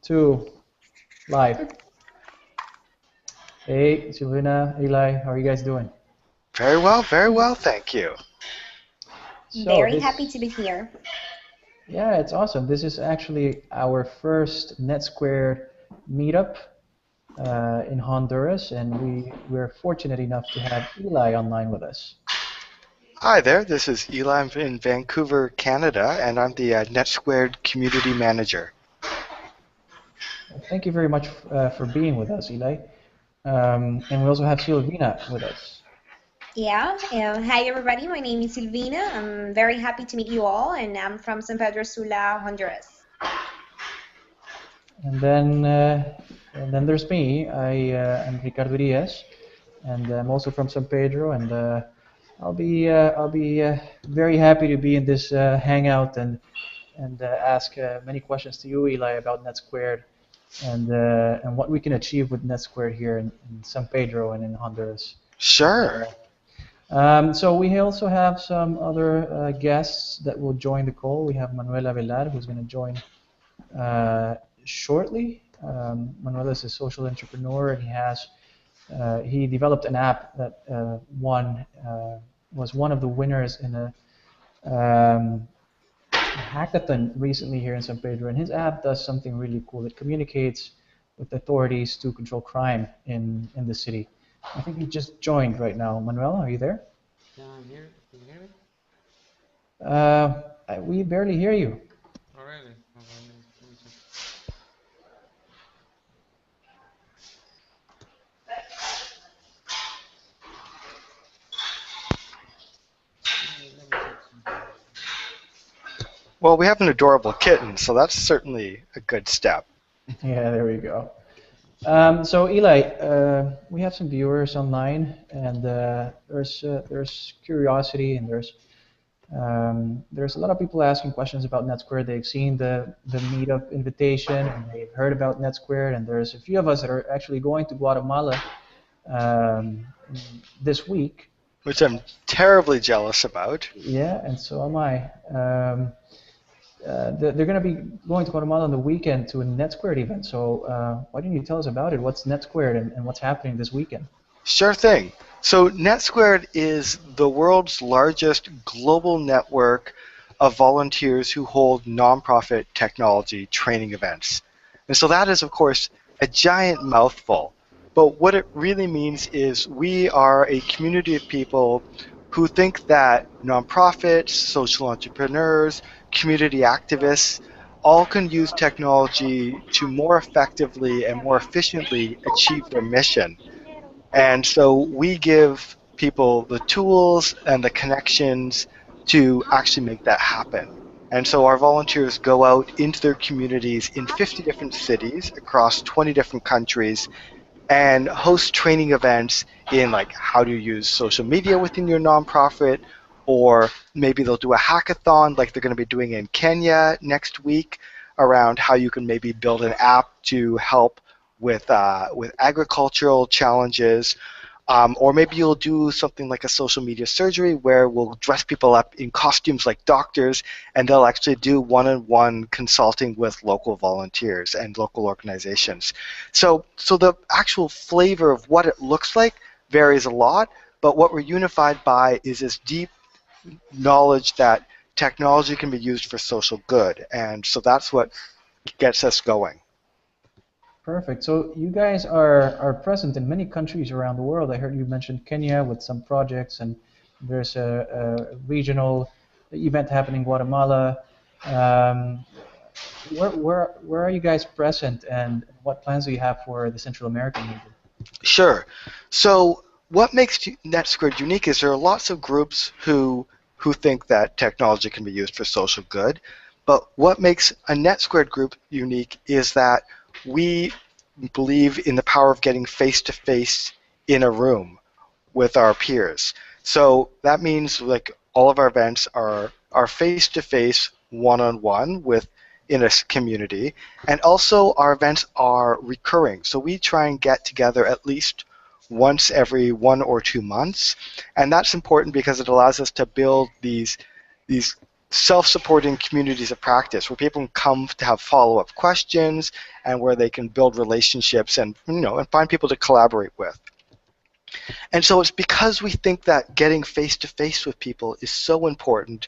2, live. Hey, Silvina, Eli, how are you guys doing? Very well, thank you. Very happy to be here. Yeah, it's awesome. This is actually our first NetSquared meetup in Honduras, and we're fortunate enough to have Eli online with us. Hi there, this is Eli. I'm in Vancouver, Canada, and I'm the NetSquared Community Manager. Thank you very much for being with us, Eli. And we also have Silvina with us. Yeah, hi everybody, my name is Silvina. I'm very happy to meet you all, and I'm from San Pedro Sula, Honduras. And then there's me. I'm Ricardo Diaz, and I'm also from San Pedro, and I'll be very happy to be in this hangout and ask many questions to you, Eli, about NetSquared and what we can achieve with NetSquared here in San Pedro and in Honduras. Sure. So we also have some other guests that will join the call. We have Manuel Avelar, who's going to join shortly. Manuel is a social entrepreneur, and he developed an app that was one of the winners in a hackathon recently here in San Pedro. And his app does something really cool. It communicates with authorities to control crime in the city. I think he just joined right now. Manuel, are you there? Yeah, I'm here. Can you hear me? We barely hear you. Oh, really? Okay, let me check. Let me check something. Well, we have an adorable kitten, so that's certainly a good step. Yeah, there we go. So Eli, we have some viewers online, and there's curiosity, and there's a lot of people asking questions about NetSquared. They've seen the meetup invitation, and they've heard about NetSquared, and there's a few of us that are actually going to Guatemala this week. Which I'm terribly jealous about. Yeah, and so am I. They're going to be going to Guatemala on the weekend to a NetSquared event. So why don't you tell us about it? What's NetSquared and what's happening this weekend? Sure thing. So NetSquared is the world's largest global network of volunteers who hold nonprofit technology training events. And so that is, of course, a giant mouthful. But what it really means is we are a community of people who think that nonprofits, social entrepreneurs, community activists all can use technology to more effectively and more efficiently achieve their mission. And so we give people the tools and the connections to actually make that happen. And so our volunteers go out into their communities in 50 different cities across 20 different countries and host training events in like how to use social media within your nonprofit, or maybe they'll do a hackathon like they're going to be doing in Kenya next week around how you can maybe build an app to help with agricultural challenges. Or maybe you'll do something like a social media surgery where we'll dress people up in costumes like doctors, and they'll actually do one-on-one consulting with local volunteers and local organizations. So the actual flavor of what it looks like varies a lot, but what we're unified by is this deep knowledge that technology can be used for social good, and so that's what gets us going. Perfect. So you guys are present in many countries around the world. I heard you mention Kenya with some projects, and there's a regional event happening in Guatemala. Where are you guys present, and what plans do you have for the Central American region? Sure. So what makes NetSquared unique is there are lots of groups who think that technology can be used for social good, but what makes a NetSquared group unique is that we believe in the power of getting face-to-face in a room with our peers. So that means like all of our events are face-to-face, one-on-one in a community, and also our events are recurring. So we try and get together at least once every 1 or 2 months, and that's important because it allows us to build these self-supporting communities of practice where people can come to have follow-up questions and where they can build relationships and and find people to collaborate with. And so it's because we think that getting face-to-face with people is so important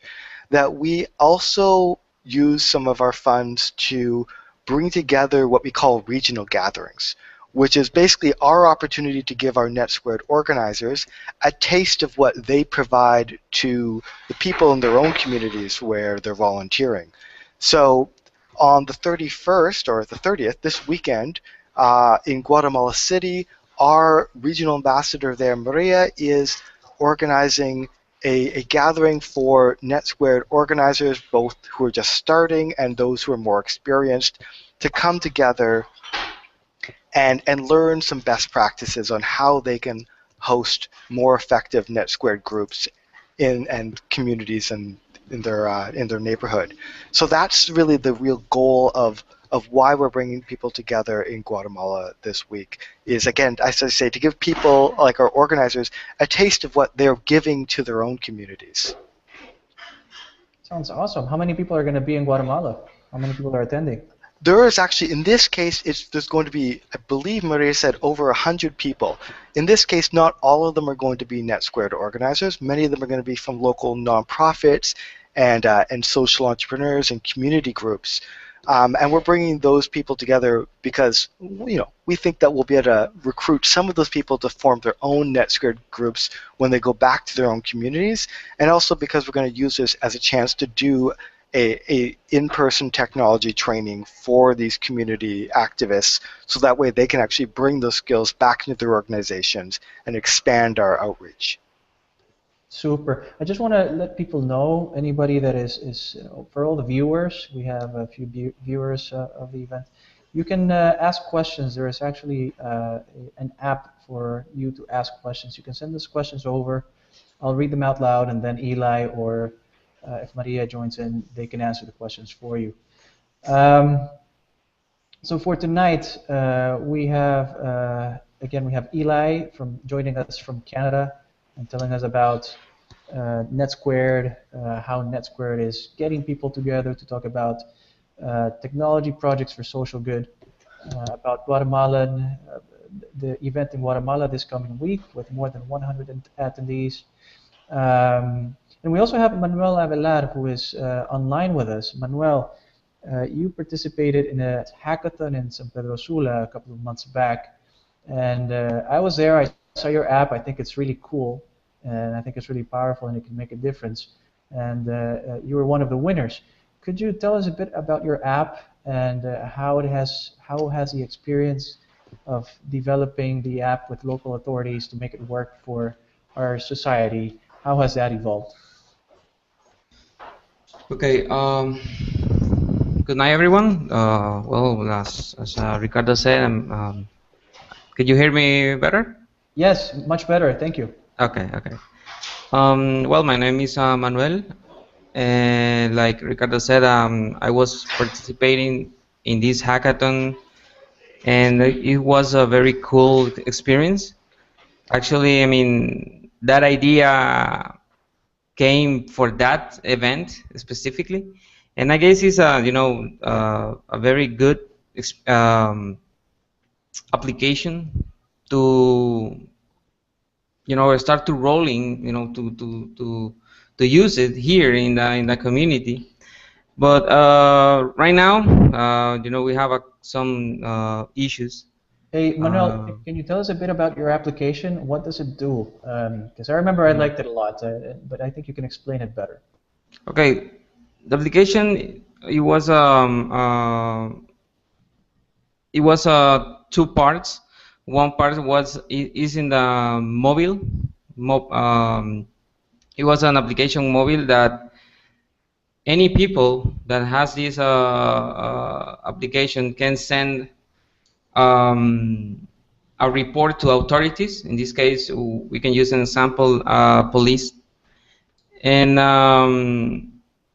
that we also use some of our funds to bring together what we call regional gatherings, which is basically our opportunity to give our NetSquared organizers a taste of what they provide to the people in their own communities where they're volunteering. So on the 31st or the 30th, this weekend, in Guatemala City, our regional ambassador there, Maria, is organizing a gathering for NetSquared organizers, both who are just starting and those who are more experienced, to come together and learn some best practices on how they can host more effective NetSquared groups and communities in their neighborhood. So that's really the real goal of why we're bringing people together in Guatemala this week, is, again, as I say, to give people, like our organizers, a taste of what they're giving to their own communities. Sounds awesome. How many people are going to be in Guatemala? How many people are attending? There is actually, in this case, there's going to be, I believe Maria said, over 100 people. In this case, not all of them are going to be NetSquared organizers. Many of them are going to be from local nonprofits and social entrepreneurs and community groups. And we're bringing those people together because we think that we'll be able to recruit some of those people to form their own NetSquared groups when they go back to their own communities, and also because we're going to use this as a chance to do a in-person technology training for these community activists, so that way they can actually bring those skills back into their organizations and expand our outreach. Super. I just want to let people know, anybody that is for all the viewers, we have a few viewers of the event, you can ask questions. There is actually an app for you to ask questions. You can send us questions over. I'll read them out loud, and then Eli or if Maria joins in, they can answer the questions for you. So for tonight, we have, again, we have Eli joining us from Canada and telling us about NetSquared, how NetSquared is getting people together to talk about technology projects for social good, about Guatemala, the event in Guatemala this coming week with more than 100 attendees. And we also have Manuel Avelar, who is online with us. Manuel, you participated in a hackathon in San Pedro Sula a couple of months back, and I was there. I saw your app. I think it's really cool, and I think it's really powerful, and it can make a difference. And you were one of the winners. Could you tell us a bit about your app and how has the experience of developing the app with local authorities to make it work for our society? How has that evolved? Okay. Good night, everyone. Well, as Ricardo said, could you hear me better? Yes, much better. Thank you. Okay. Okay. Well, my name is Manuel, and like Ricardo said, I was participating in this hackathon, and it was a very cool experience. Actually, I mean, that idea came for that event specifically, and I guess it's a very good application to start to rolling, to use it here in the community. But right now, we have some issues. Hey, Manuel, can you tell us a bit about your application? What does it do? Because I remember I liked it a lot, but I think you can explain it better. Okay, the application, it was two parts. One part is in the mobile. It was an application mobile that any people that has this application can send a report to authorities. In this case, we can use an example, police. And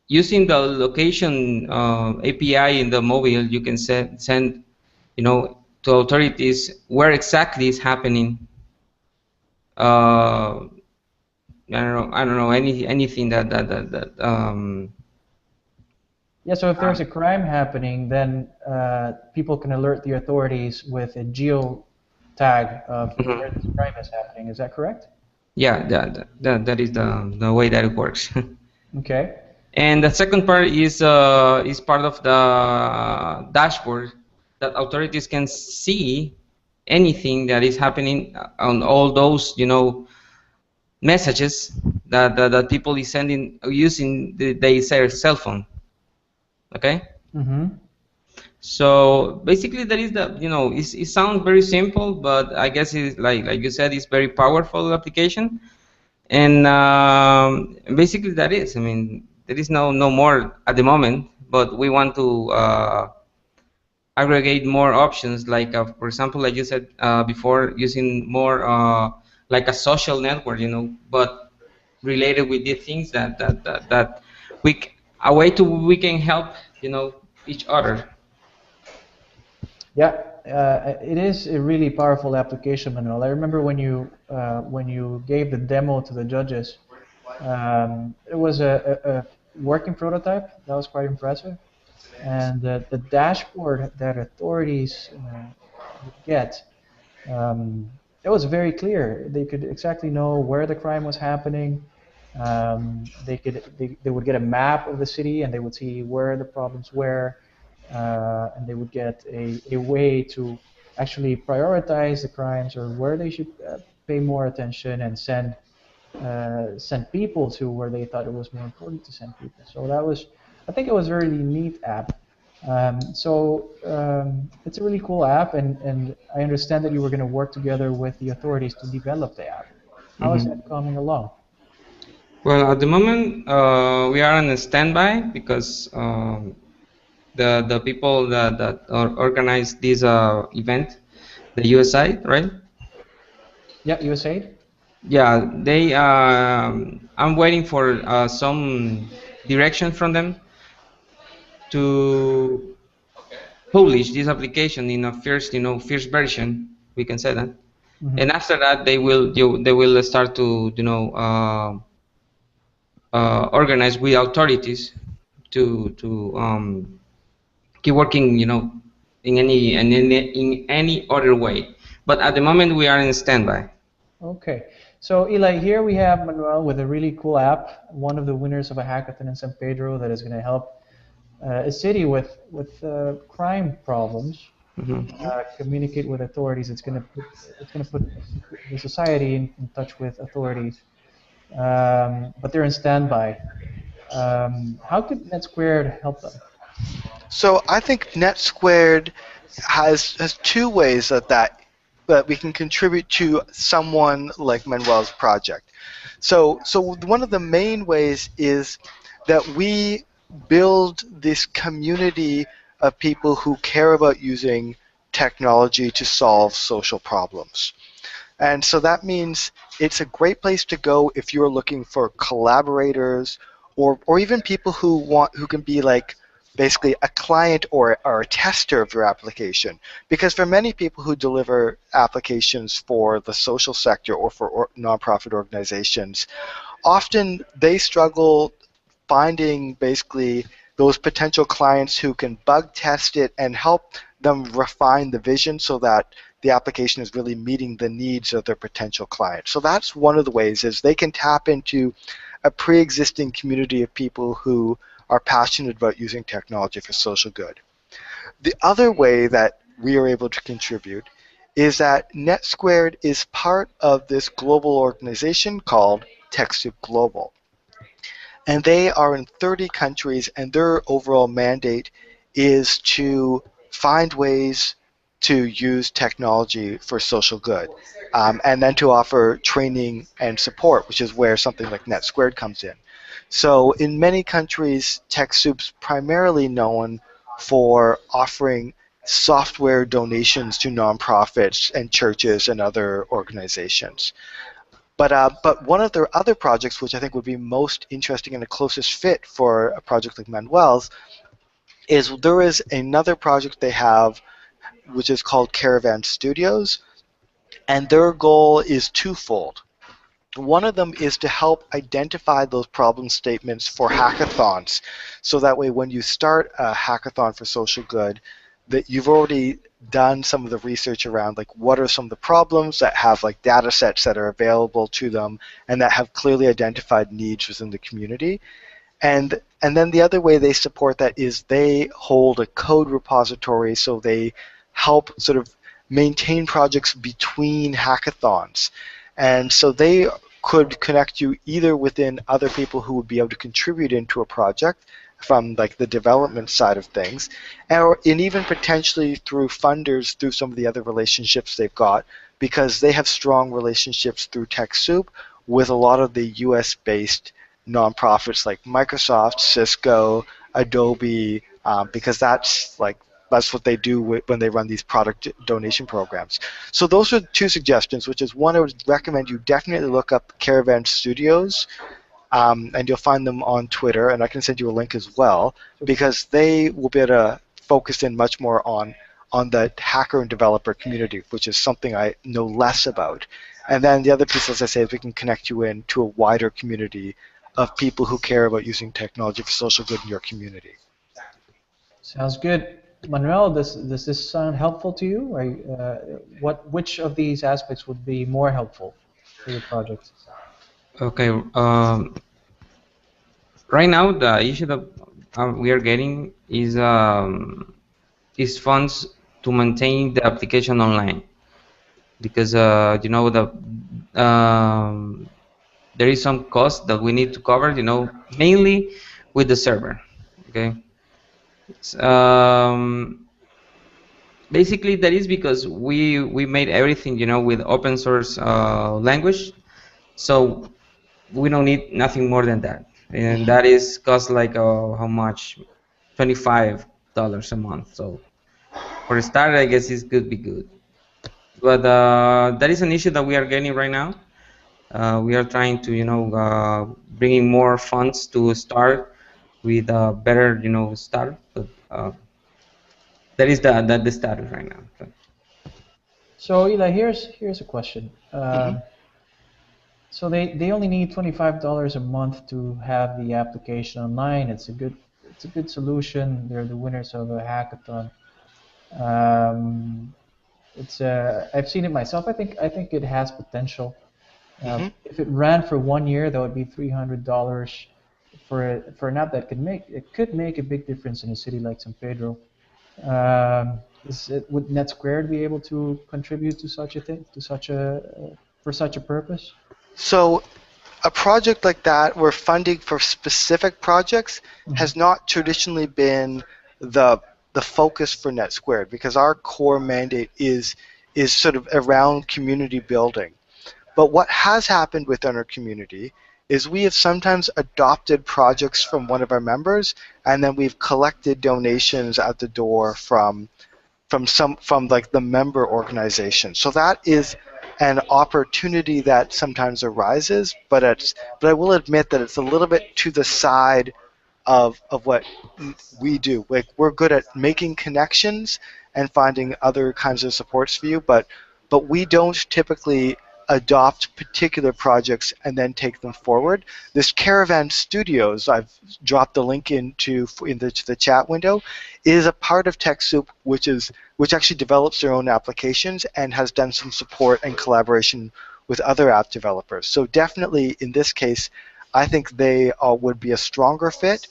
using the location API in the mobile, you can send to authorities where exactly is happening. I don't know anything that Yeah, so if there's a crime happening, then people can alert the authorities with a geo tag of where this Mhm. crime is happening. Is that correct? Yeah, that is the way that it works. Okay. And the second part is part of the dashboard that authorities can see anything that is happening on all those, messages that people is sending using their cell phone. Okay. Mm-hmm. So basically, that is it sounds very simple, but I guess it's like you said, it's very powerful application. And basically, that is. I mean, there is no more at the moment, but we want to aggregate more options. Like, for example, like you said before, using more like a social network, but related with the things that a way to we can help, each other. Yeah, it is a really powerful application, Manuel. I remember when you gave the demo to the judges. It was a working prototype that was quite impressive, and the dashboard that authorities would get, um, it was very clear. They could exactly know where the crime was happening. They would get a map of the city and they would see where the problems were, and they would get a way to actually prioritize the crimes or where they should pay more attention and send people to where they thought it was more important to send people. So that was, I think it was a really neat app. It's a really cool app, and I understand that you were going to work together with the authorities to develop the app. How is that Mhm. coming along? Well, at the moment, we are on a standby because the people that organize this event, the USI, right? Yeah, USAID? Yeah, they. I'm waiting for some direction from them to publish this application in a first version. We can say that, Mm-hmm. and after that, they will start to organize with authorities to keep working, in any other way. But at the moment, we are in standby. Okay. So, Eli, here we have Manuel with a really cool app, one of the winners of a hackathon in San Pedro that is going to help a city with crime problems Mhm. communicate with authorities. It's going to put the society in touch with authorities, but they're in standby. How could NetSquared help them? So I think NetSquared has two ways that we can contribute to someone like Manuel's project. So one of the main ways is that we build this community of people who care about using technology to solve social problems. And so that means it's a great place to go if you're looking for collaborators or even people who can be like basically a client or a tester of your application. Because for many people who deliver applications for the social sector or for nonprofit organizations, often they struggle finding basically those potential clients who can bug test it and help them refine the vision so that the application is really meeting the needs of their potential clients. So that's one of the ways is they can tap into a pre-existing community of people who are passionate about using technology for social good. The other way that we are able to contribute is that NetSquared is part of this global organization called TechSoup Global. And they are in 30 countries, and their overall mandate is to find ways to use technology for social good, and then to offer training and support, which is where something like NetSquared comes in. So in many countries, TechSoup's primarily known for offering software donations to nonprofits and churches and other organizations. But one of their other projects, which I think would be most interesting and the closest fit for a project like Manuel's, is there is another project they have, which is called Caravan Studios, and their goal is twofold. One of them is to help identify those problem statements for hackathons. So that way when you start a hackathon for social good, that you've already done some of the research around like what are some of the problems that have like data sets that are available to them and that have clearly identified needs within the community. And then the other way they support that is they hold a code repository, so they help sort of maintain projects between hackathons. And so they could connect you either within other people who would be able to contribute into a project from like the development side of things, and even potentially through funders through some of the other relationships they've got, because they have strong relationships through TechSoup with a lot of the US-based nonprofits like Microsoft, Cisco, Adobe, because that's what they do when they run these product donation programs. So those are two suggestions, which is one, I would recommend you definitely look up Caravan Studios, and you'll find them on Twitter, and I can send you a link as well, because they will be able to focus in much more on the hacker and developer community, which is something I know less about. And then the other piece, as I say, is we can connect you in to a wider community of people who care about using technology for social good in your community. Sounds good. Manuel, does this sound helpful to you? Which of these aspects would be more helpful for your project? Okay. Right now, the issue that we are getting is funds to maintain the application online, because you know there is some cost that we need to cover. You know, mainly with the server. Okay. Basically, that is because we made everything, you know, with open source language, so we don't need nothing more than that, and that is cost like how much? $25 a month. So for a start, I guess it could be good, but that is an issue that we are getting right now. We are trying to, you know, bringing more funds to start with a better, you know, start, but that is the status right now. So Eli, here's a question. So they only need $25 a month to have the application online. It's a good solution. They're the winners of a hackathon. I've seen it myself. I think it has potential. If it ran for 1 year, that would be $300 for an app that could make a big difference in a city like San Pedro. Would NetSquared be able to contribute to such a thing, for such a purpose? So a project like that where funding for specific projects has not traditionally been the focus for NetSquared, because our core mandate is sort of around community building. But what has happened within our community is we have sometimes adopted projects from one of our members, and then we've collected donations at the door from like the member organization. So that is an opportunity that sometimes arises, but I will admit that it's a little bit to the side of what we do. Like, we're good at making connections and finding other kinds of supports for you, but we don't typically adopt particular projects and then take them forward. This Caravan Studios, I've dropped the link into the chat window, is a part of TechSoup, which actually develops their own applications and has done some support and collaboration with other app developers. So definitely in this case, I think they would be a stronger fit.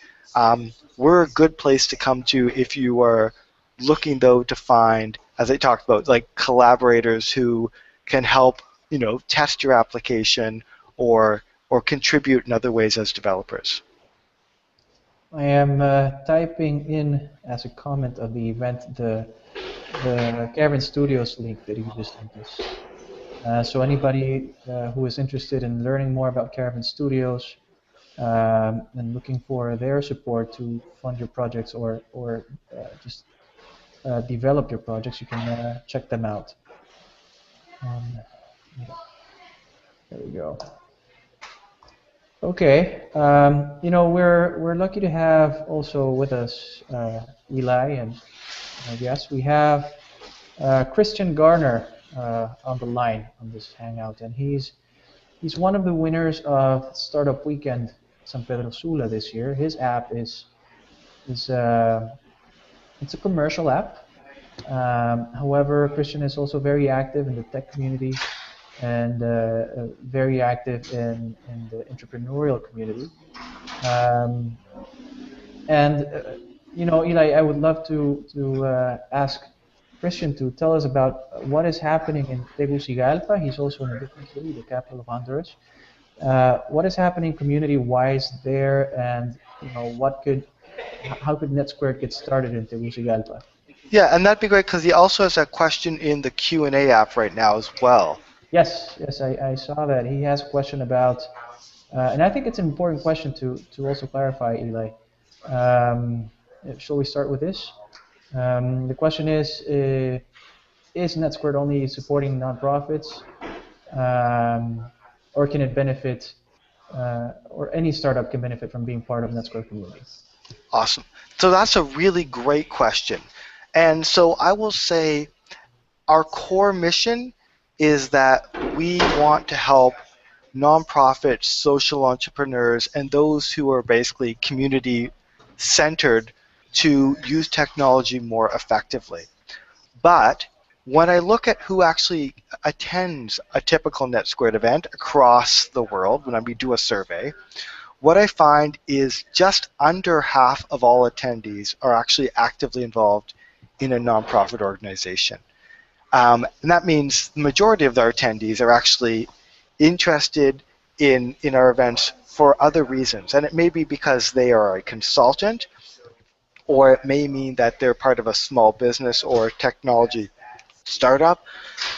We're a good place to come to if you are looking, though, to find, as I talked about, like collaborators who can help, you know, test your application or contribute in other ways as developers. I am typing in as a comment of the event the Caravan Studios link that you just sent us. So anybody who is interested in learning more about Caravan Studios and looking for their support to fund your projects or just develop your projects, you can check them out. There we go. Okay, you know, we're lucky to have also with us Eli, and I guess we have Christian Garner on the line on this hangout, and he's he's one of the winners of Startup Weekend San Pedro Sula this year. His app is it's a commercial app. However, Christian is also very active in the tech community and very active in the entrepreneurial community. And Eli, I would love to ask Christian to tell us about what is happening in Tegucigalpa. He's also in a different city, the capital of Honduras. What is happening community-wise there, and how could NetSquared get started in Tegucigalpa? Yeah, and that'd be great because he also has a question in the Q&A app right now as well. Yes, I saw that. He has a question about, and I think it's an important question to also clarify, Eli. Shall we start with this? The question is NetSquared only supporting nonprofits, or can it benefit, or any startup can benefit from being part of NetSquared community? Awesome. So that's a really great question. And so I will say our core mission is that we want to help nonprofits, social entrepreneurs, and those who are basically community-centered to use technology more effectively. But when I look at who actually attends a typical NetSquared event across the world, when we do a survey, what I find is just under half of all attendees are actually actively involved in a nonprofit organization. And that means the majority of our attendees are actually interested in our events for other reasons. And it may be because they are a consultant, or it may mean that they're part of a small business or technology startup,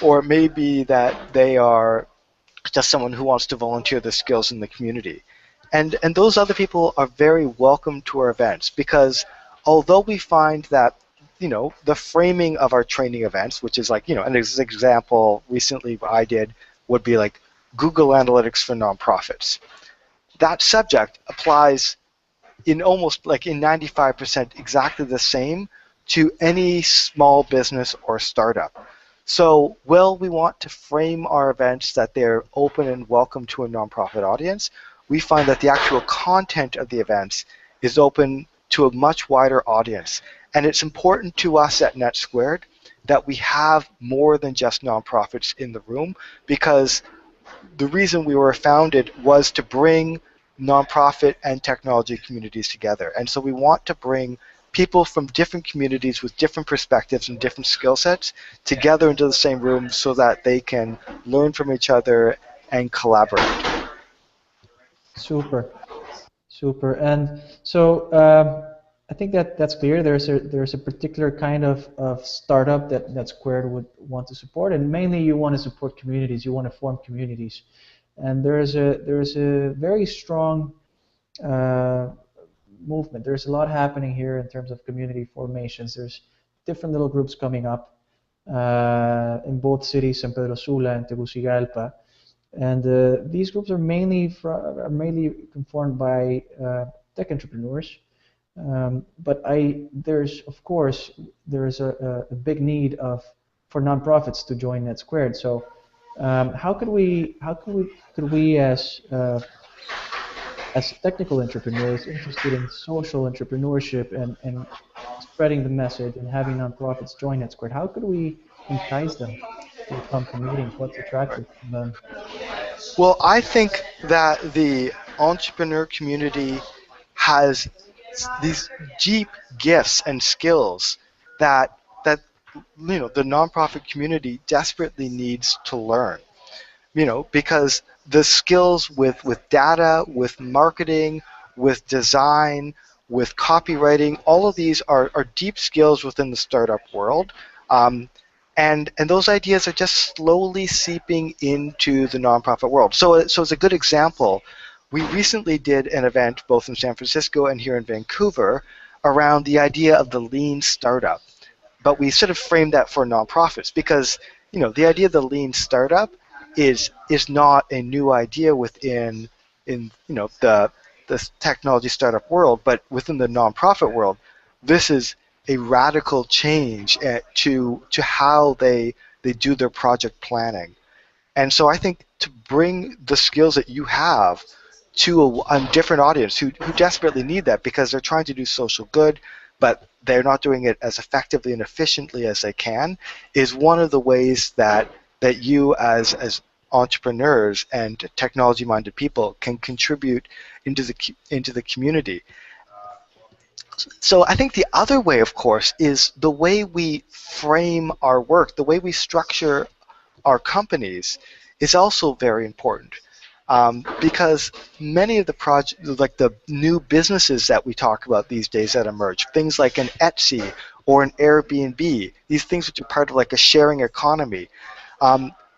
or it may be that they are just someone who wants to volunteer their skills in the community. And those other people are very welcome to our events, because although we find that the framing of our training events, which is like, an example recently I did would be like Google Analytics for nonprofits. That subject applies in almost like in 95% exactly the same to any small business or startup. So while we want to frame our events that they're open and welcome to a nonprofit audience, we find that the actual content of the events is open to a much wider audience. And it's important to us at NetSquared that we have more than just nonprofits in the room, because the reason we were founded was to bring nonprofit and technology communities together. And so we want to bring people from different communities with different perspectives and different skill sets together into the same room so that they can learn from each other and collaborate. Super. And so I think that's clear. There's a particular kind of startup that NetSquared would want to support, and mainly you want to support communities. You want to form communities, and there's a very strong movement. There's a lot happening here in terms of community formations. There's different little groups coming up in both cities, San Pedro Sula and Tegucigalpa. And these groups are mainly conformed by tech entrepreneurs, but there's a big need for nonprofits to join NetSquared. So how could we as technical entrepreneurs interested in social entrepreneurship and spreading the message and having nonprofits join NetSquared, how could we entice them to come to meetings? What's attractive to them? Well, I think that the entrepreneur community has these deep gifts and skills that the nonprofit community desperately needs to learn. Because the skills with data, with marketing, with design, with copywriting, all of these are deep skills within the startup world. And those ideas are just slowly seeping into the nonprofit world. So as a good example, we recently did an event both in San Francisco and here in Vancouver around the idea of the lean startup. But we sort of framed that for nonprofits because, the idea of the lean startup is not a new idea within the technology startup world, but within the nonprofit world, this is a radical change to how they do their project planning. And so I think to bring the skills that you have to a different audience who desperately need that because they're trying to do social good, but they're not doing it as effectively and efficiently as they can, is one of the ways that you as entrepreneurs and technology-minded people can contribute into the community. So I think the other way, of course, is the way we frame our work, the way we structure our companies is also very important. Because many of the projects, like the new businesses that we talk about these days that emerge, things like an Etsy or an Airbnb, these things which are part of like a sharing economy,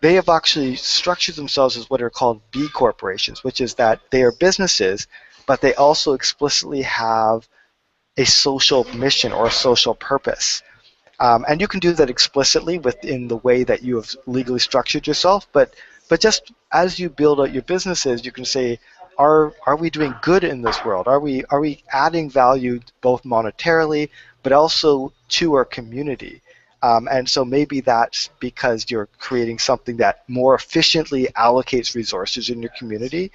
they have actually structured themselves as what are called B corporations, which is that they are businesses, but they also explicitly have a social mission or a social purpose. And you can do that explicitly within the way that you have legally structured yourself, but just as you build out your businesses, you can say, are we doing good in this world? Are we adding value both monetarily, but also to our community? And so maybe that's because you're creating something that more efficiently allocates resources in your community,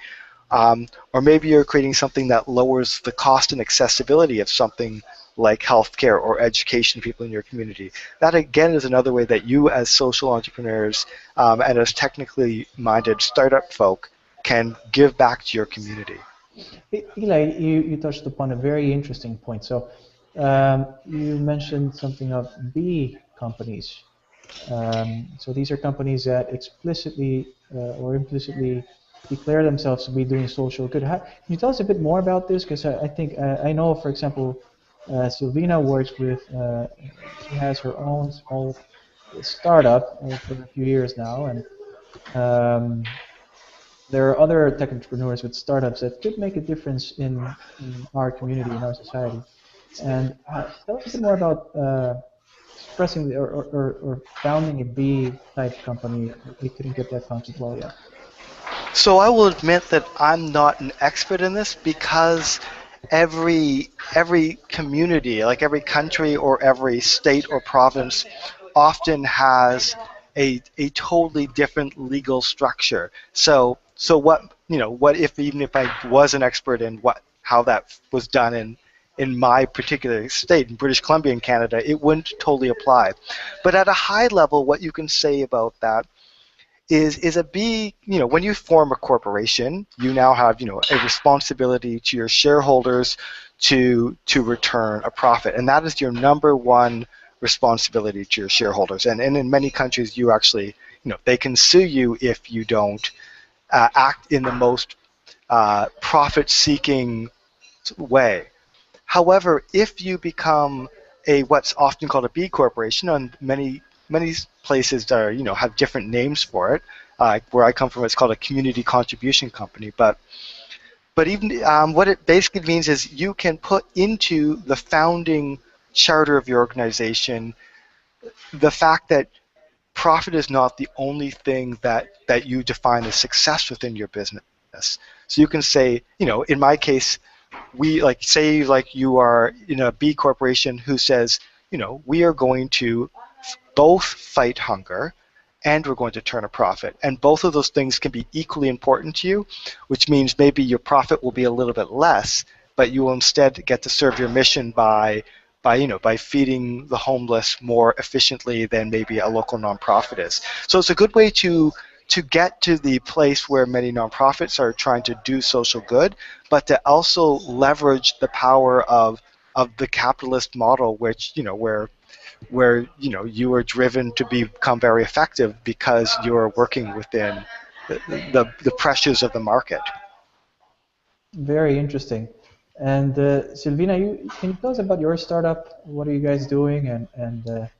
or maybe you're creating something that lowers the cost and accessibility of something like healthcare or education to people in your community. That again is another way that you as social entrepreneurs and as technically minded startup folk can give back to your community. Eli, you touched upon a very interesting point. So you mentioned something of B companies. So these are companies that explicitly or implicitly declare themselves to be doing social good. Can you tell us a bit more about this? Because I think I know, for example, Silvina works with, she has her own small startup for a few years now, and there are other tech entrepreneurs with startups that could make a difference in our community, in our society. And tell us a bit more about expressing or founding a B type company. We couldn't get that concept well yet. So I will admit that I'm not an expert in this because every community, like every country or every state or province, often has a totally different legal structure. So what what if even if I was an expert in how that was done in my particular state, in British Columbia in Canada, it wouldn't totally apply. But at a high level, what you can say about that is a B, when you form a corporation, you now have, a responsibility to your shareholders to return a profit. And that is your number one responsibility to your shareholders. And in many countries, you actually, they can sue you if you don't act in the most profit-seeking way. However, if you become what's often called a B corporation, and many places that are, have different names for it. Where I come from, it's called a community contribution company. But even what it basically means is you can put into the founding charter of your organization the fact that profit is not the only thing that you define as success within your business. So you can say, in my case, we say you are in a B corporation who says, we are going to both fight hunger and we're going to turn a profit. And both of those things can be equally important to you, which means maybe your profit will be a little bit less, but you will instead get to serve your mission by feeding the homeless more efficiently than maybe a local nonprofit is. So it's a good way to get to the place where many nonprofits are trying to do social good, but to also leverage the power of the capitalist model, which where you are driven to become very effective because you are working within the pressures of the market. Very interesting. And Silvina, can you tell us about your startup? What are you guys doing, and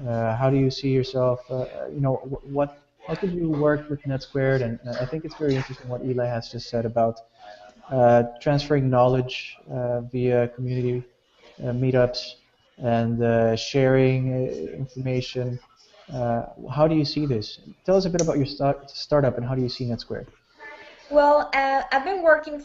how do you see yourself? How could you work with NetSquared? And I think it's very interesting what Eli has just said about transferring knowledge via community meetups and sharing information. How do you see this? Tell us a bit about your startup and how do you see NetSquared? Well, I've been working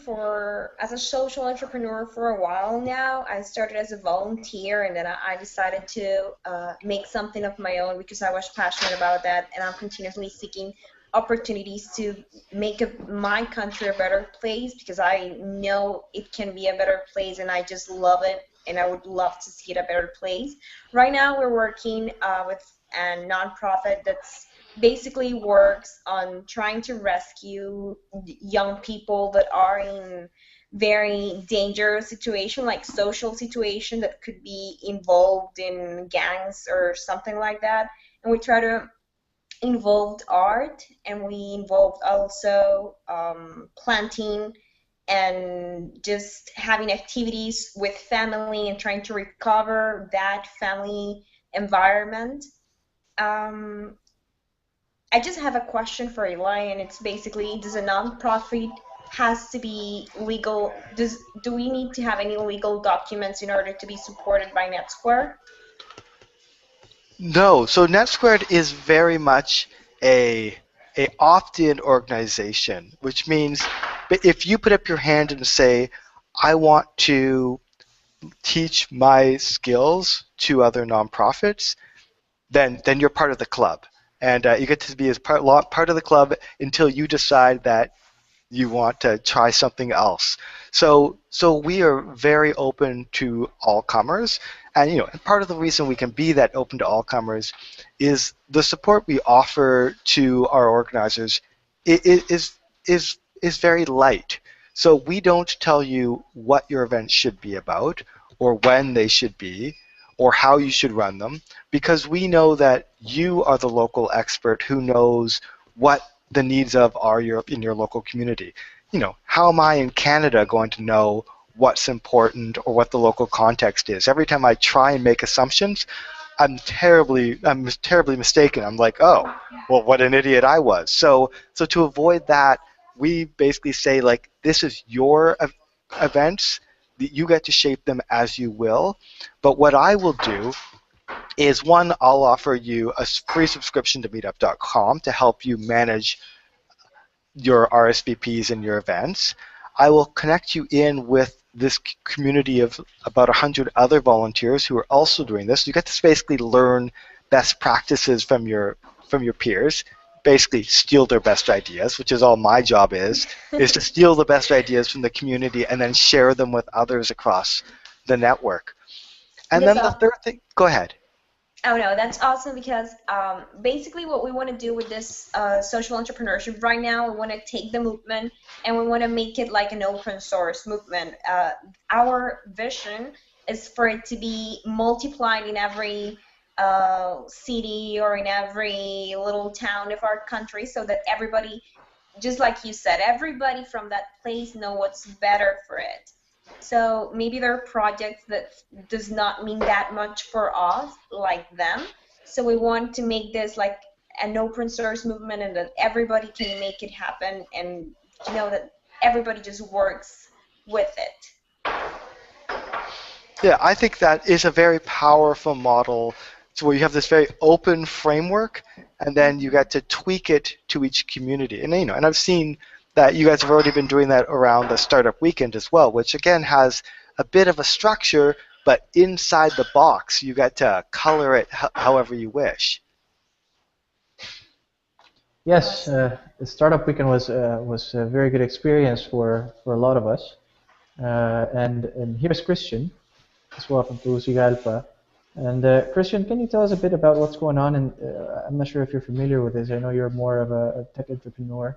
as a social entrepreneur for a while now. I started as a volunteer, and then I decided to make something of my own because I was passionate about that, and I'm continuously seeking opportunities to make my country a better place, because I know it can be a better place and I just love it and I would love to see it a better place. Right now we're working with a nonprofit that's basically works on trying to rescue young people that are in very dangerous situation, like social situation that could be involved in gangs or something like that. And we try to involve art, and we involved also planting and just having activities with family and trying to recover that family environment. Um, I just have a question for Eli, and it's basically, does a nonprofit has to be legal? Do we need to have any legal documents in order to be supported by NetSquared? No, so NetSquared is very much a opt-in organization, which means if you put up your hand and say, I want to teach my skills to other nonprofits, then you're part of the club. And you get to be as part of the club until you decide that you want to try something else. So we are very open to all comers, and and part of the reason we can be that open to all comers is the support we offer to our organizers is very light. So we don't tell you what your events should be about, or when they should be, or how you should run them, because we know that you are the local expert who knows what the needs of are in your local community. How am I in Canada going to know what's important or what the local context is? Every time I try and make assumptions, I'm terribly mistaken. I'm like, oh, well, what an idiot I was. So to avoid that, we basically say, like, this is your events. You get to shape them as you will. But what I will do is, one, I'll offer you a free subscription to meetup.com to help you manage your RSVPs and your events. I will connect you in with this community of about 100 other volunteers who are also doing this. You get to basically learn best practices from your peers, basically steal their best ideas, which is all my job is to steal the best ideas from the community and then share them with others across the network. And then the third thing, go ahead. Oh no, that's awesome, because basically what we want to do with this social entrepreneurship right now, we want to take the movement and we want to make it like an open source movement. Our vision is for it to be multiplied in every city or in every little town of our country, so that everybody, just like you said, everybody from that place know what's better for it. So maybe there are projects that does not mean that much for us, like them. So we want to make this like an open source movement, and that everybody can make it happen, and that everybody just works with it. Yeah, I think that is a very powerful model. So where you have this very open framework, and then you get to tweak it to each community. And and I've seen that you guys have already been doing that around the startup weekend as well, which again has a bit of a structure, but inside the box you get to color it however you wish. Yes, the startup weekend was a very good experience for a lot of us. And here's Christian as well from Tegucigalpa. And Christian, can you tell us a bit about what's going on? And I'm not sure if you're familiar with this. I know you're more of a tech entrepreneur.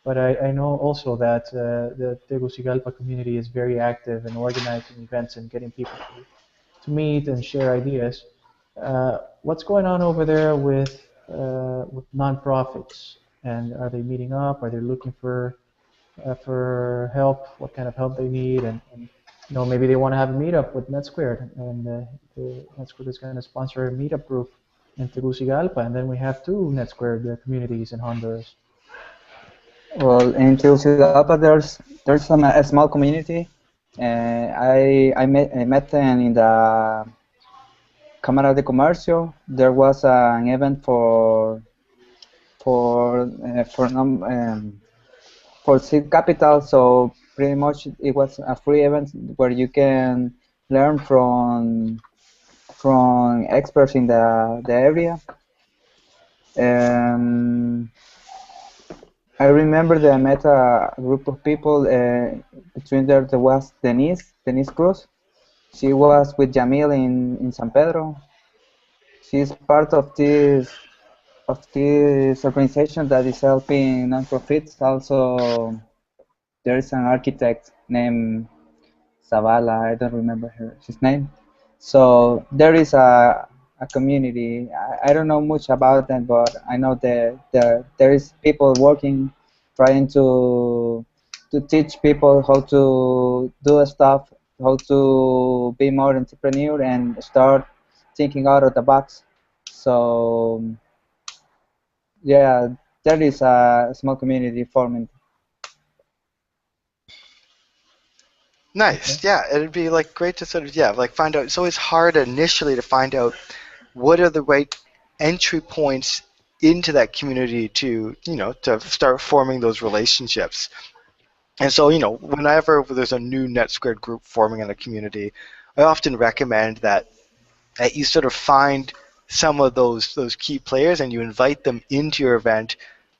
But I know also that the Tegucigalpa community is very active in organizing events and getting people to meet and share ideas. What's going on over there with nonprofits? And are they meeting up? Are they looking for help? What kind of help they need? And maybe they want to have a meetup with NetSquared, and NetSquared is going to sponsor a meetup group in Tegucigalpa, and then we have two NetSquared communities in Honduras. Well, in Tegucigalpa, there's a small community. I met them in the Cámara de Comercio. There was an event for seed capital. So pretty much it was a free event where you can learn from experts in the area. I remember that I met a group of people. Between there was Denise Cruz. She was with Jamil in San Pedro. She's part of this organization that is helping nonprofits. Also, there is an architect named Zavala. I don't remember his name. So there is a community. I don't know much about them, but I know that there is people working, trying to teach people how to do stuff, how to be more entrepreneur and start thinking out of the box. So yeah, there is a small community forming. Nice. Yeah, it'd be like great to sort of like find out. It's always hard initially to find out what are the right entry points into that community to to start forming those relationships. And so whenever there's a new NetSquared group forming in a community, I often recommend that you sort of find some of those key players and you invite them into your event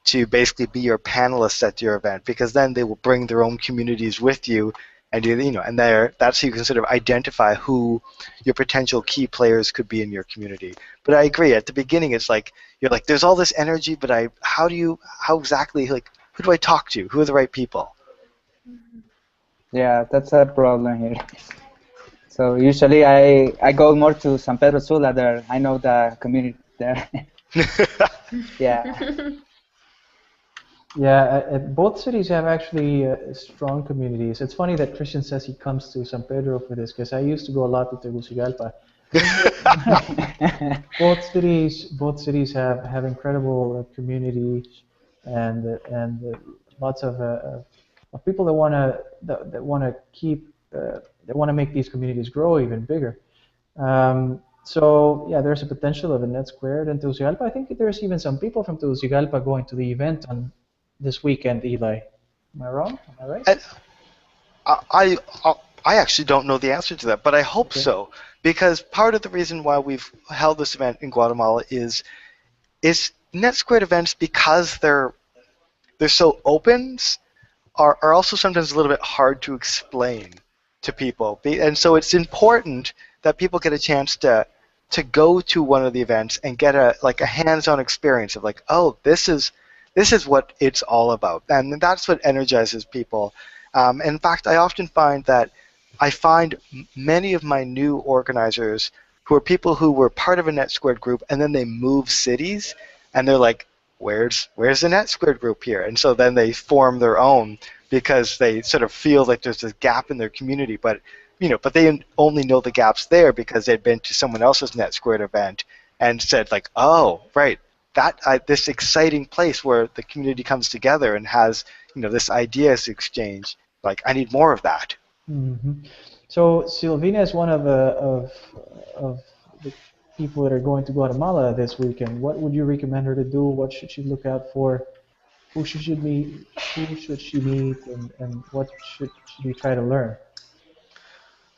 to basically be your panelists at your event, because then they will bring their own communities with you, and and that's how you can sort of identify who your potential key players could be in your community. But I agree, at the beginning it's like you're like, there's all this energy, but how exactly, like, who do I talk to? Who are the right people? Yeah, that's a problem here. So usually I go more to San Pedro Sula there. I know the community there. Yeah. Yeah, both cities have actually strong communities. It's funny that Christian says he comes to San Pedro for this, because I used to go a lot to Tegucigalpa. both cities have incredible communities, and lots of people that want to keep that want to make these communities grow even bigger. So yeah, there's a potential of a NetSquared in Tegucigalpa. I think there's even some people from Tegucigalpa going to the event on this weekend, Eli. Am I wrong? Am I right? And I actually don't know the answer to that, but I hope so, because part of the reason why we've held this event in Guatemala is NetSquared events, because they're so open, are also sometimes a little bit hard to explain to people, and so it's important that people get a chance to go to one of the events and get a hands-on experience of like, oh, this is what it's all about, and that's what energizes people. In fact, I often find that many of my new organizers who are people who were part of a NetSquared group and then they move cities, and they're like, where's the NetSquared group here? And so then they form their own, because they sort of feel like there's this gap in their community, but they only know the gaps there because they'd been to someone else's NetSquared event and said like, oh, right, this exciting place where the community comes together and has this ideas exchange. Like, I need more of that. Mm-hmm. So Silvina is one of the people that are going to Guatemala this weekend. What would you recommend her to do? What should she look out for? Who should she meet? And what should she try to learn?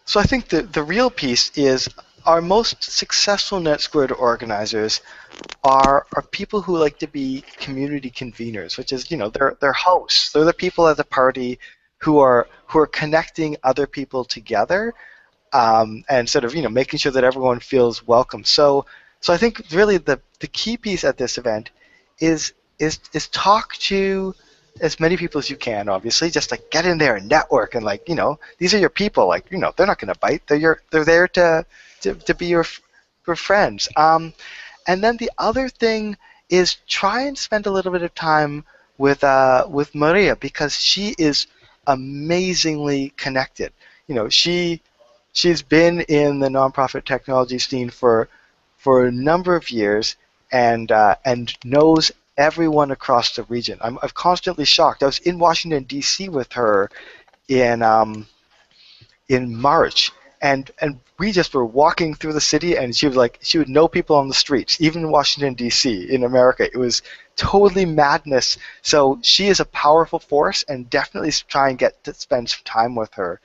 So I think the real piece is our most successful NetSquared organizers are people who like to be community conveners, which is they're hosts. They're the people at the party who are connecting other people together, and sort of making sure that everyone feels welcome. So I think really the key piece at this event is talk to as many people as you can. Obviously, just like get in there and network, and like these are your people. Like they're not going to bite. They're there to be your friends. And then the other thing is try and spend a little bit of time with Maria, because she is amazingly connected. She's been in the nonprofit technology scene for a number of years, and knows everyone across the region. I'm constantly shocked. I was in Washington D.C. with her in March, and we just were walking through the city, and she would know people on the streets, even in Washington D.C. in America. It was totally madness. So she is a powerful force, and definitely try and get to spend some time with her.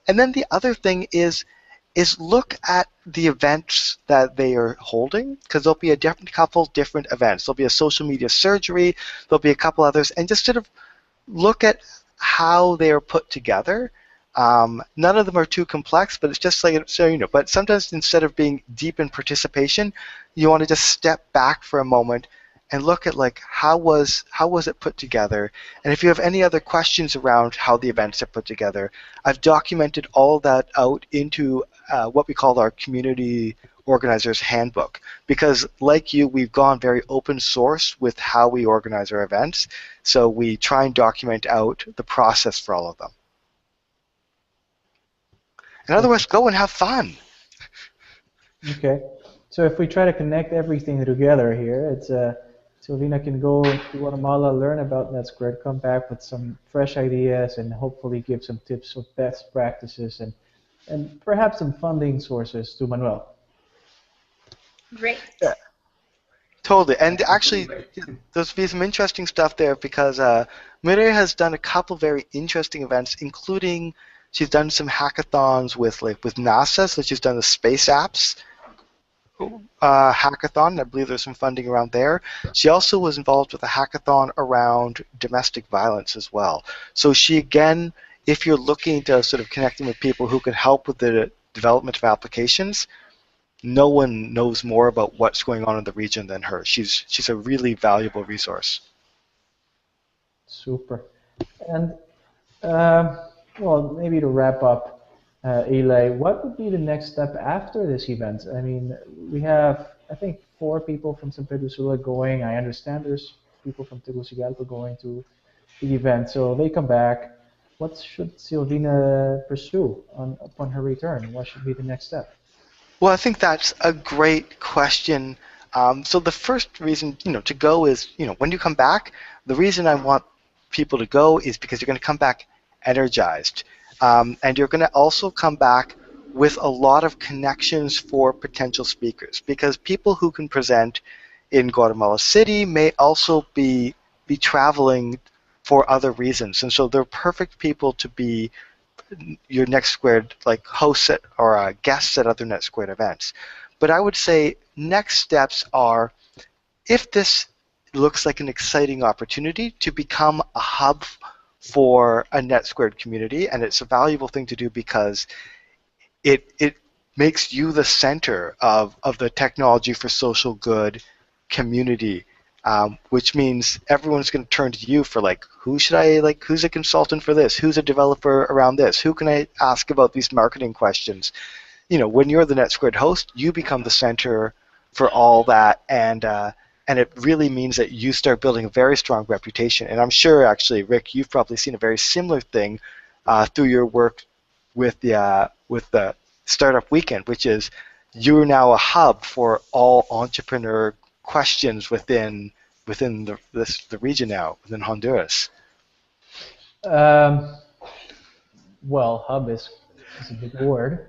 And then the other thing is is look at the events that they are holding, because there'll be a couple different events. There'll be a social media surgery, there'll be a couple others, and just sort of look at how they are put together. None of them are too complex, but it's just like, so you know. But sometimes instead of being deep in participation, you want to just step back for a moment and look at like how was it put together. And if you have any other questions around how the events are put together, I've documented all that out into what we call our community organizers handbook. Because like you, we've gone very open source with how we organize our events. So we try and document out the process for all of them. In other words, go and have fun. Okay. So if we try to connect everything together here, it's Silvina can go to Guatemala, learn about NetSquared, come back with some fresh ideas, and hopefully give some tips of best practices and perhaps some funding sources to Manuel. Great. Yeah, totally. And actually, there's been some interesting stuff there because Mireia has done a couple very interesting events, including she's done some hackathons with NASA, so she's done the space apps hackathon. I believe there's some funding around there. She also was involved with a hackathon around domestic violence as well. So she, again, if you're looking to sort of connecting with people who can help with the development of applications, no one knows more about what's going on in the region than her. She's a really valuable resource. Super. And well, maybe to wrap up, Eli, what would be the next step after this event? I mean, we have, I think, 4 people from San Pedro Sula going. I understand there's people from Tegucigalpa going to the event. So they come back. What should Silvina pursue upon her return? What should be the next step? Well, I think that's a great question. So the first reason, to go is, when you come back, the reason I want people to go is because you're going to come back energized. And you're going to also come back with a lot of connections for potential speakers, because people who can present in Guatemala City may also be traveling for other reasons. And so they're perfect people to be your NetSquared hosts or guests at other NetSquared events. But I would say next steps are, if this looks like an exciting opportunity to become a hub for a NetSquared community, and it's a valuable thing to do because it makes you the center of the technology for social good community, which means everyone's going to turn to you for who's a consultant for this, who's a developer around this, who can I ask about these marketing questions. When you're the NetSquared host, you become the center for all that, and it really means that you start building a very strong reputation. And I'm sure, actually, Rick, you've probably seen a very similar thing through your work with the Startup Weekend, which is you're now a hub for all entrepreneur questions within the region now, within Honduras. Well, hub is a big word.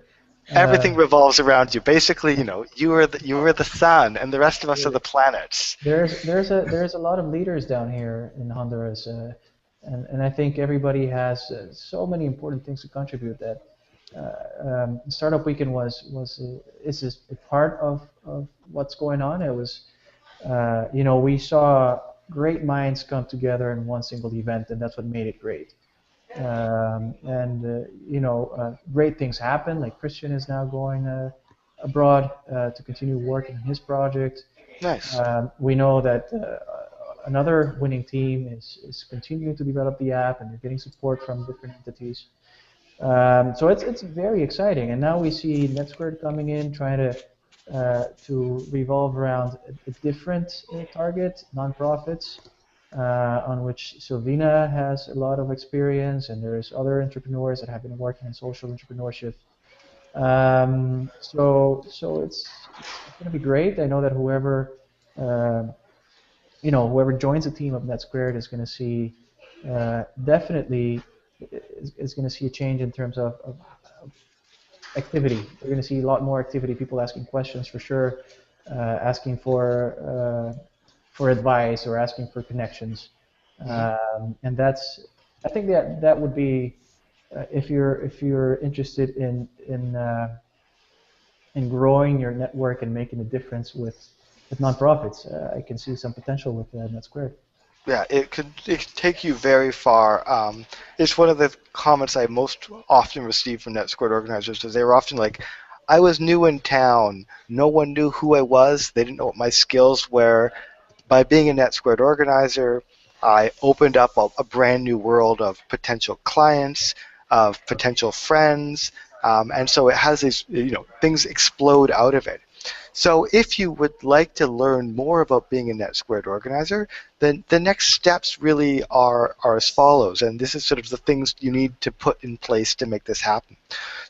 Everything revolves around you. Basically, you are the sun, and the rest of us are the planets. There's a lot of leaders down here in Honduras, and I think everybody has so many important things to contribute. That Startup Weekend is a part of what's going on. It was, we saw great minds come together in one single event, and that's what made it great. Great things happen. Like Christian is now going abroad to continue working on his project. Nice. We know that another winning team is continuing to develop the app, and they're getting support from different entities. So it's very exciting. And now we see NetSquared coming in, trying to revolve around a different target, nonprofits. On which Silvina has a lot of experience, and there's other entrepreneurs that have been working in social entrepreneurship. So it's going to be great. I know that whoever joins the team of NetSquared is going to see definitely is going to see a change in terms of activity. We're going to see a lot more activity. People asking questions for sure, asking for advice or asking for connections, and I think that would be if you're interested in in growing your network and making a difference with nonprofits. I can see some potential with NetSquared. Yeah, it could take you very far. It's one of the comments I most often receive from NetSquared organizers is they were often like, I was new in town. No one knew who I was. They didn't know what my skills were. By being a NetSquared organizer, I opened up a brand new world of potential clients, of potential friends, and so it has these, things explode out of it. So if you would like to learn more about being a NetSquared organizer, then the next steps really are as follows, and this is sort of the things you need to put in place to make this happen.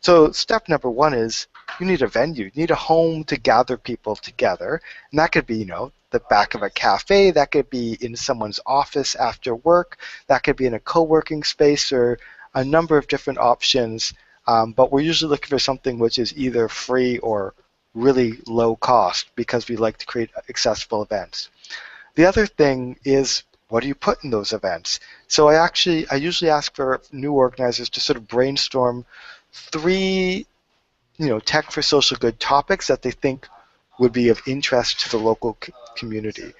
So step number one is you need a venue. You need a home to gather people together, and that could be, the back of a cafe, that could be in someone's office after work, that could be in a co-working space, or a number of different options, but we're usually looking for something which is either free or really low cost because we like to create accessible events. The other thing is, what do you put in those events? So I usually ask for new organizers to sort of brainstorm 3 tech for social good topics that they think would be of interest to the local community.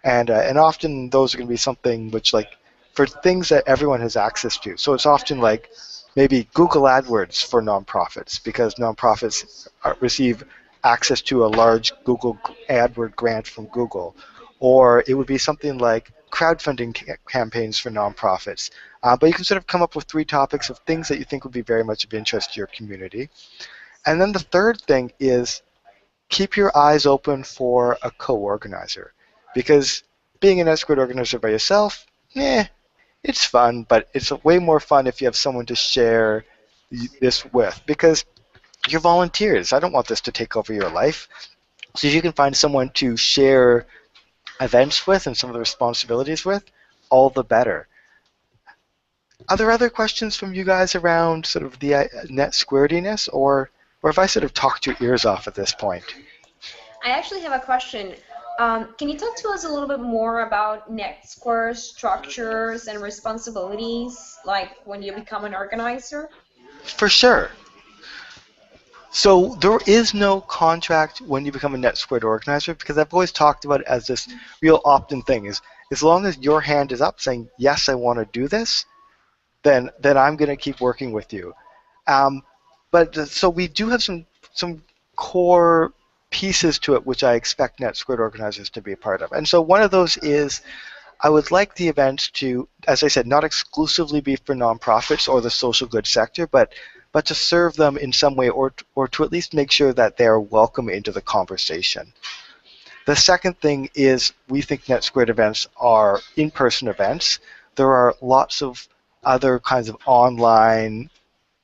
And often those are going to be something which, like, for things that everyone has access to. So it's often like maybe Google AdWords for nonprofits, because nonprofits receive access to a large Google AdWord grant from Google. Or it would be something like crowdfunding campaigns for nonprofits. But you can sort of come up with 3 topics of things that you think would be very much of interest to your community. And then the third thing is keep your eyes open for a co-organizer, because being an NetSquared organizer by yourself, it's fun, but it's way more fun if you have someone to share this with, because you're volunteers. I don't want this to take over your life. So if you can find someone to share events with and some of the responsibilities with, all the better. Are there other questions from you guys around sort of the NetSquarediness, or have I sort of talked your ears off at this point? I actually have a question. Can you talk to us a little bit more about NetSquared structures and responsibilities, like when you become an organizer? For sure. So there is no contract when you become a NetSquared organizer, because I've always talked about it as this real opt-in thing. Is as long as your hand is up saying, yes, I want to do this, then I'm going to keep working with you. So we do have some core pieces to it which I expect NetSquared organizers to be a part of. And so one of those is I would like the events to, as I said, not exclusively be for nonprofits or the social good sector, but to serve them in some way, or to at least make sure that they're welcome into the conversation. The second thing is we think NetSquared events are in-person events. There are lots of other kinds of online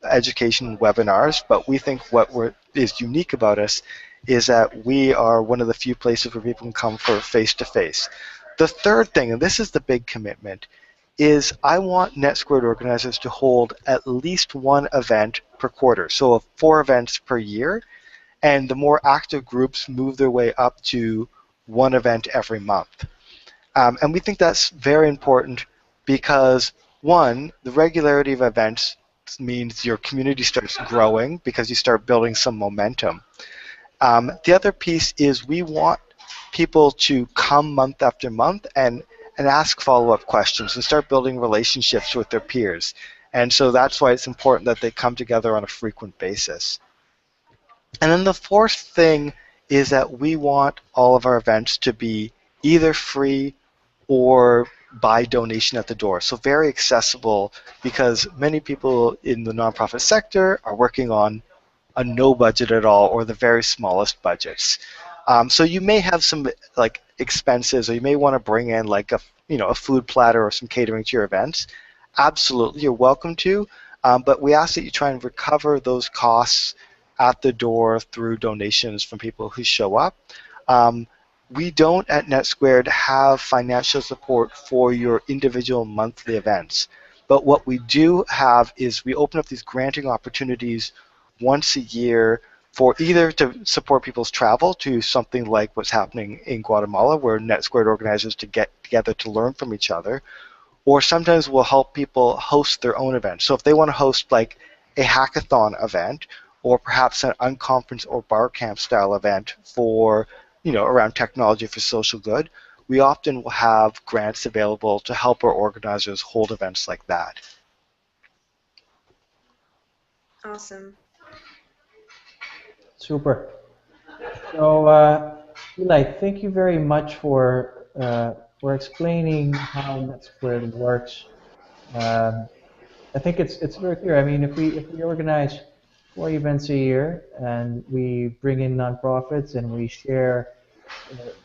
education webinars, but we think what is unique about us is that we are one of the few places where people can come for face-to-face. The third thing, and this is the big commitment, is I want NetSquared organizers to hold at least 1 event per quarter, so 4 events per year, and the more active groups move their way up to 1 event every month. And we think that's very important because, 1, the regularity of events means your community starts growing because you start building some momentum. The other piece is we want people to come month after month and ask follow-up questions and start building relationships with their peers. And so that's why it's important that they come together on a frequent basis. And then the fourth thing is that we want all of our events to be either free or by donation at the door. So very accessible, because many people in the nonprofit sector are working on a no budget at all or the very smallest budgets. So you may have some like expenses, or you may want to bring in like a food platter or some catering to your events. Absolutely, you're welcome to, but we ask that you try and recover those costs at the door through donations from people who show up. We don't at NetSquared have financial support for your individual monthly events, but what we do have is we open up these granting opportunities once a year for either to support people's travel to something like what's happening in Guatemala, where NetSquared organizers to get together to learn from each other, or sometimes we'll help people host their own events. So if they want to host like a hackathon event, or perhaps an unconference or bar camp style event for, around technology for social good, we often will have grants available to help our organizers hold events like that. Awesome. Super. So, Eli, thank you very much for explaining how NetSquared works. I think it's very clear. I mean, if we organize 4 events a year and we bring in nonprofits and we share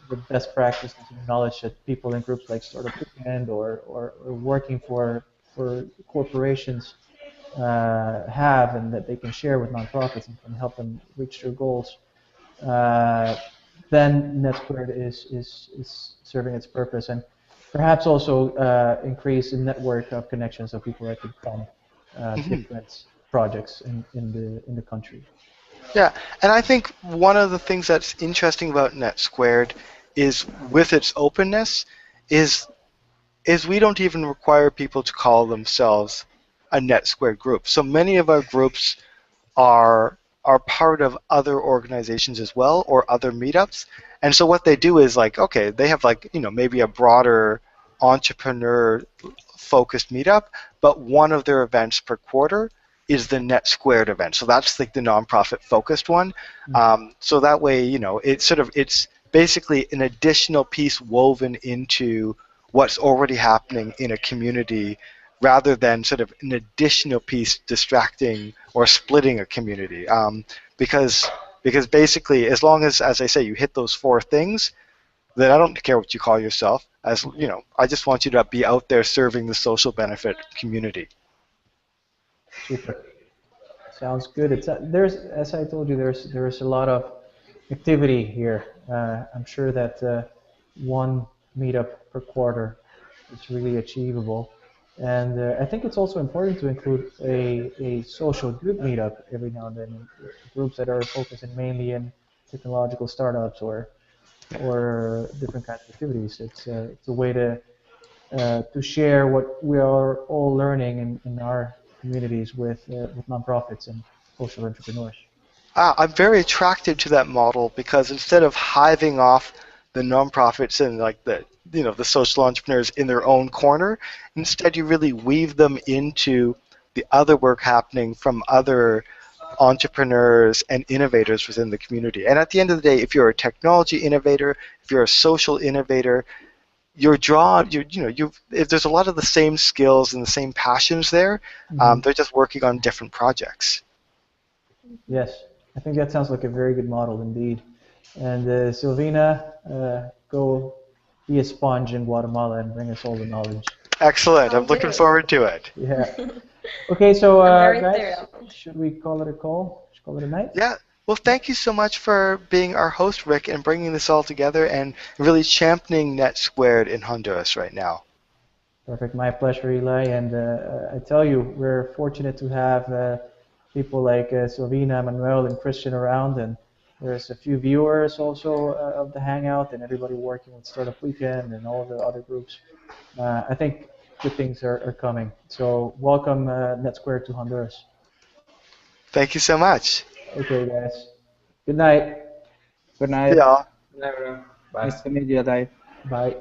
the best practices and knowledge that people in groups like Startup Weekend or working for corporations have, and that they can share with nonprofits and can help them reach their goals, then NetSquared is serving its purpose, and perhaps also increase the network of connections of people that could fund different projects in the country. Yeah, and I think one of the things that's interesting about NetSquared is, with its openness, is we don't even require people to call themselves a NetSquared group. So many of our groups are part of other organizations as well, or other meetups. And so what they do is, like, okay, they have, like, maybe a broader entrepreneur focused meetup, but one of their events per quarter is the NetSquared event. So that's like the nonprofit focused one. So that way, it's basically an additional piece woven into what's already happening in a community, rather than sort of an additional piece distracting or splitting a community. Because basically, as long as I say, you hit those 4 things, then I don't care what you call yourself. I just want you to be out there serving the social benefit community. Super. Sounds good. There's, as I told you, there's a lot of activity here. I'm sure that one meetup per quarter is really achievable, and I think it's also important to include a social good meetup every now and then. Groups that are focusing mainly in technological startups or different kinds of activities. It's a way to share what we are all learning in our communities with nonprofits and social entrepreneurs. I'm very attracted to that model, because instead of hiving off the nonprofits and, like, the social entrepreneurs in their own corner, instead you really weave them into the other work happening from other entrepreneurs and innovators within the community. And at the end of the day, if you're a technology innovator, if you're a social innovator, your job, if there's a lot of the same skills and the same passions there, they're just working on different projects. Yes, I think that sounds like a very good model indeed. And Silvina, go be a sponge in Guatemala and bring us all the knowledge. Excellent. I'll I'm looking do. forward to it. Yeah. Okay, so I'm very guys, thorough. should we call it a call? Should we call it a night? Yeah. Well, thank you so much for being our host, Rick, and bringing this all together and really championing NetSquared in Honduras right now. Perfect. My pleasure, Eli. And I tell you, we're fortunate to have people like Silvina, Manuel, and Christian around. And there's a few viewers also of the Hangout, and everybody working with Startup Weekend and all the other groups. I think good things are coming. So welcome NetSquared to Honduras. Thank you so much. Okay, guys. Good night. Good See night. y'all. Good night, everyone. Bye. Nice to meet you, Dave. Bye.